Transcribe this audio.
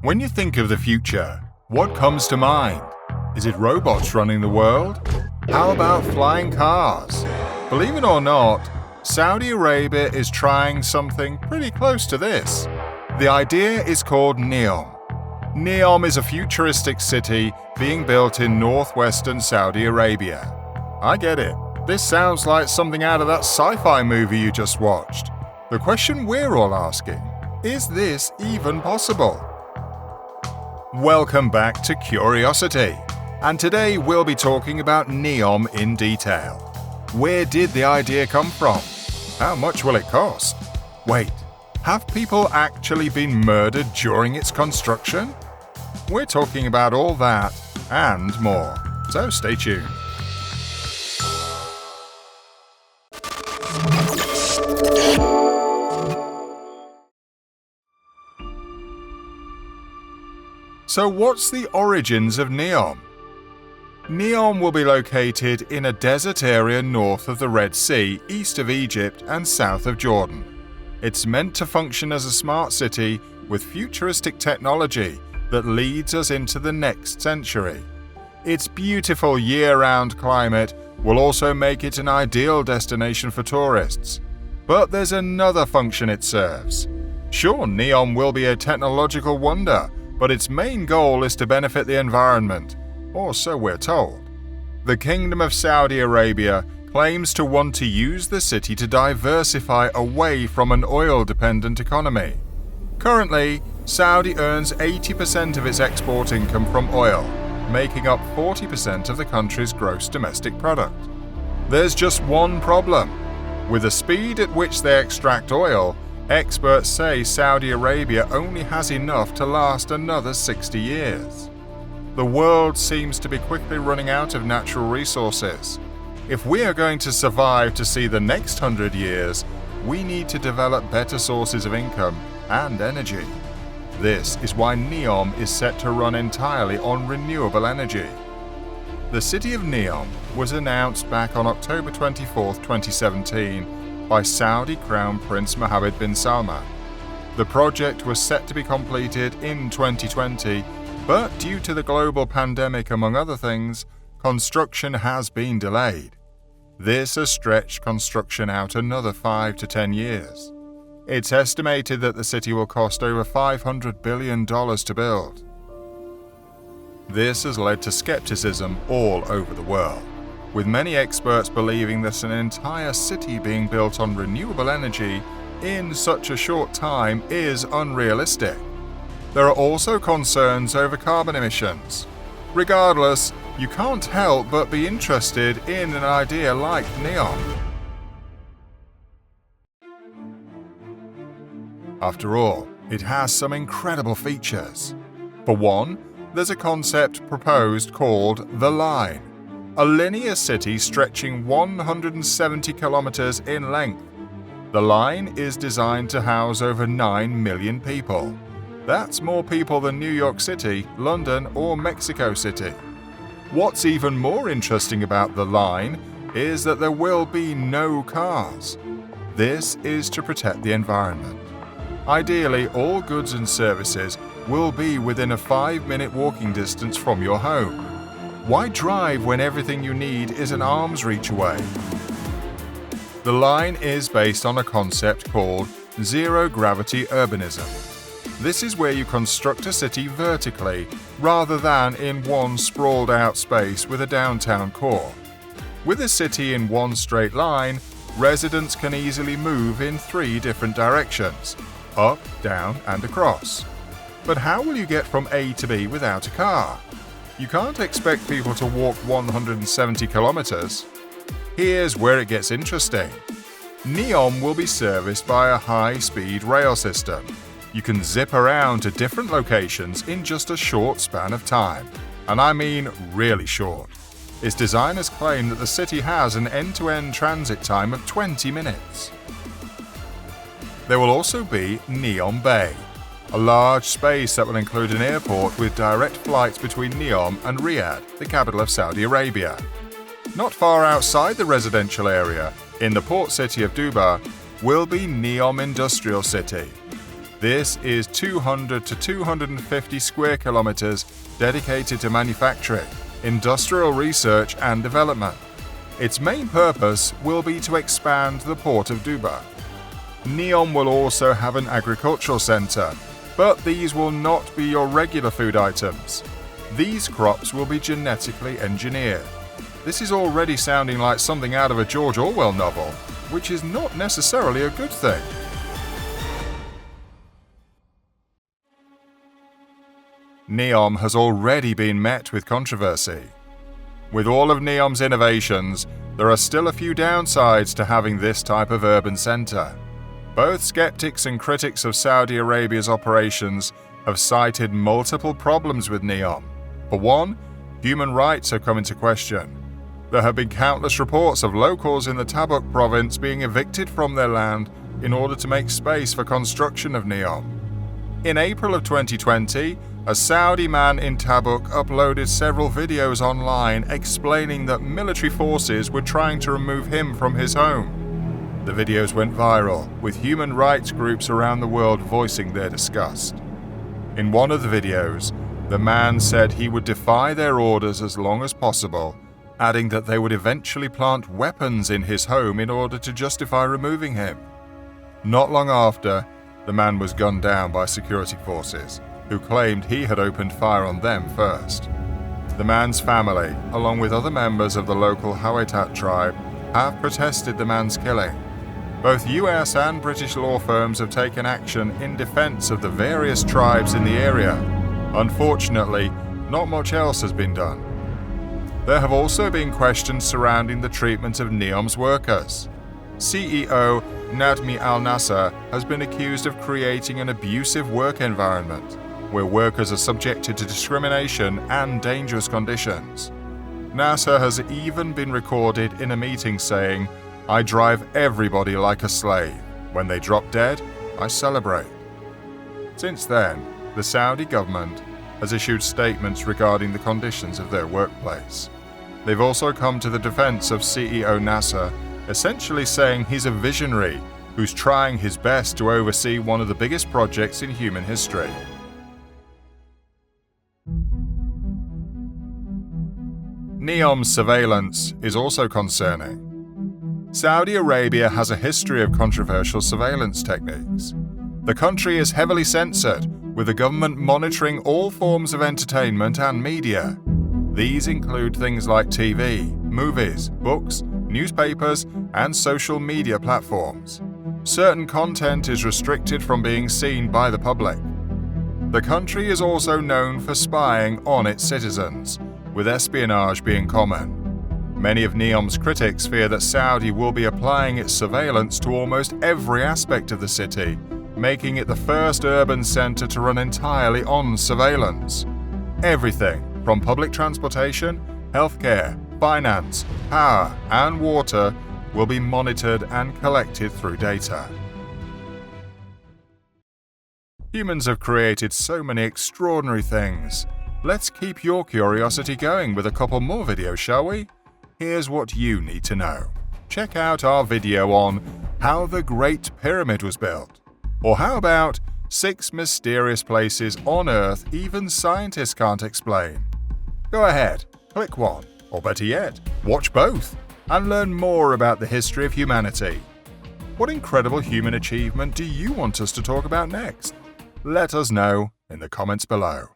When you think of the future, what comes to mind? Is it robots running the world? How about flying cars? Believe it or not, Saudi Arabia is trying something pretty close to this. The idea is called Neom. Neom is a futuristic city being built in northwestern Saudi Arabia. I get it. This sounds like something out of that sci-fi movie you just watched. The question we're all asking, is this even possible? Welcome back to Curiosity, and today we'll be talking about Neom in detail. Where did the idea come from? How much will it cost? Wait, have people actually been murdered during its construction? We're talking about all that and more, so stay tuned. So what's the origins of Neom? Neom will be located in a desert area north of the Red Sea, east of Egypt and south of Jordan. It's meant to function as a smart city with futuristic technology that leads us into the next century. Its beautiful year-round climate will also make it an ideal destination for tourists. But there's another function it serves. Sure, Neom will be a technological wonder, but its main goal is to benefit the environment, or so we're told. The Kingdom of Saudi Arabia claims to want to use the city to diversify away from an oil-dependent economy. Currently, Saudi earns 80% of its export income from oil, making up 40% of the country's gross domestic product. There's just one problem. With the speed at which they extract oil, experts say Saudi Arabia only has enough to last another 60 years. The world seems to be quickly running out of natural resources. If we are going to survive to see the next 100 years, we need to develop better sources of income and energy. This is why Neom is set to run entirely on renewable energy. The city of Neom was announced back on October 24, 2017, by Saudi Crown Prince Mohammed bin Salman. The project was set to be completed in 2020, but due to the global pandemic among other things, construction has been delayed. This has stretched construction out another 5 to 10 years. It's estimated that the city will cost over $500 billion to build. This has led to skepticism all over the world, with many experts believing that an entire city being built on renewable energy in such a short time is unrealistic. There are also concerns over carbon emissions. Regardless, you can't help but be interested in an idea like Neom. After all, it has some incredible features. For one, there's a concept proposed called the Line, a linear city stretching 170 kilometers in length. The line is designed to house over 9 million people. That's more people than New York City, London, or Mexico City. What's even more interesting about the line is that there will be no cars. This is to protect the environment. Ideally, all goods and services will be within a 5-minute walking distance from your home. Why drive when everything you need is an arm's reach away? The line is based on a concept called zero-gravity urbanism. This is where you construct a city vertically rather than in one sprawled-out space with a downtown core. With a city in one straight line, residents can easily move in 3 different directions: up, down, and across. But how will you get from A to B without a car? You can't expect people to walk 170 kilometers. Here's where it gets interesting. Neom will be serviced by a high-speed rail system. You can zip around to different locations in just a short span of time. And I mean really short. Its designers claim that the city has an end-to-end transit time of 20 minutes. There will also be Neom Bay, a large space that will include an airport with direct flights between Neom and Riyadh, the capital of Saudi Arabia. Not far outside the residential area, in the port city of Dubai, will be Neom Industrial City. This is 200 to 250 square kilometers dedicated to manufacturing, industrial research and development. Its main purpose will be to expand the port of Dubai. Neom will also have an agricultural center, but these will not be your regular food items. These crops will be genetically engineered. This is already sounding like something out of a George Orwell novel, which is not necessarily a good thing. Neom has already been met with controversy. With all of Neom's innovations, there are still a few downsides to having this type of urban center. Both skeptics and critics of Saudi Arabia's operations have cited multiple problems with Neom. For one, human rights have come into question. There have been countless reports of locals in the Tabuk province being evicted from their land in order to make space for construction of Neom. In April of 2020, a Saudi man in Tabuk uploaded several videos online explaining that military forces were trying to remove him from his home. The videos went viral, with human rights groups around the world voicing their disgust. In one of the videos, the man said he would defy their orders as long as possible, adding that they would eventually plant weapons in his home in order to justify removing him. Not long after, the man was gunned down by security forces, who claimed he had opened fire on them first. The man's family, along with other members of the local Hawaitat tribe, have protested the man's killing. Both US and British law firms have taken action in defense of the various tribes in the area. Unfortunately, not much else has been done. There have also been questions surrounding the treatment of Neom's workers. CEO Nadmi Al-Nasser has been accused of creating an abusive work environment, where workers are subjected to discrimination and dangerous conditions. Nasser has even been recorded in a meeting saying, "I drive everybody like a slave. When they drop dead, I celebrate." Since then, the Saudi government has issued statements regarding the conditions of their workplace. They've also come to the defense of CEO Nasser, essentially saying he's a visionary who's trying his best to oversee one of the biggest projects in human history. Neom's surveillance is also concerning. Saudi Arabia has a history of controversial surveillance techniques. The country is heavily censored, with the government monitoring all forms of entertainment and media. These include things like TV, movies, books, newspapers, and social media platforms. Certain content is restricted from being seen by the public. The country is also known for spying on its citizens, with espionage being common. Many of Neom's critics fear that Saudi will be applying its surveillance to almost every aspect of the city, making it the first urban center to run entirely on surveillance. Everything from public transportation, healthcare, finance, power, and water will be monitored and collected through data. Humans have created so many extraordinary things. Let's keep your curiosity going with a couple more videos, shall we? Here's what you need to know. Check out our video on how the Great Pyramid was built. Or how about 6 mysterious places on Earth even scientists can't explain? Go ahead, click one, or better yet, watch both, and learn more about the history of humanity. What incredible human achievement do you want us to talk about next? Let us know in the comments below.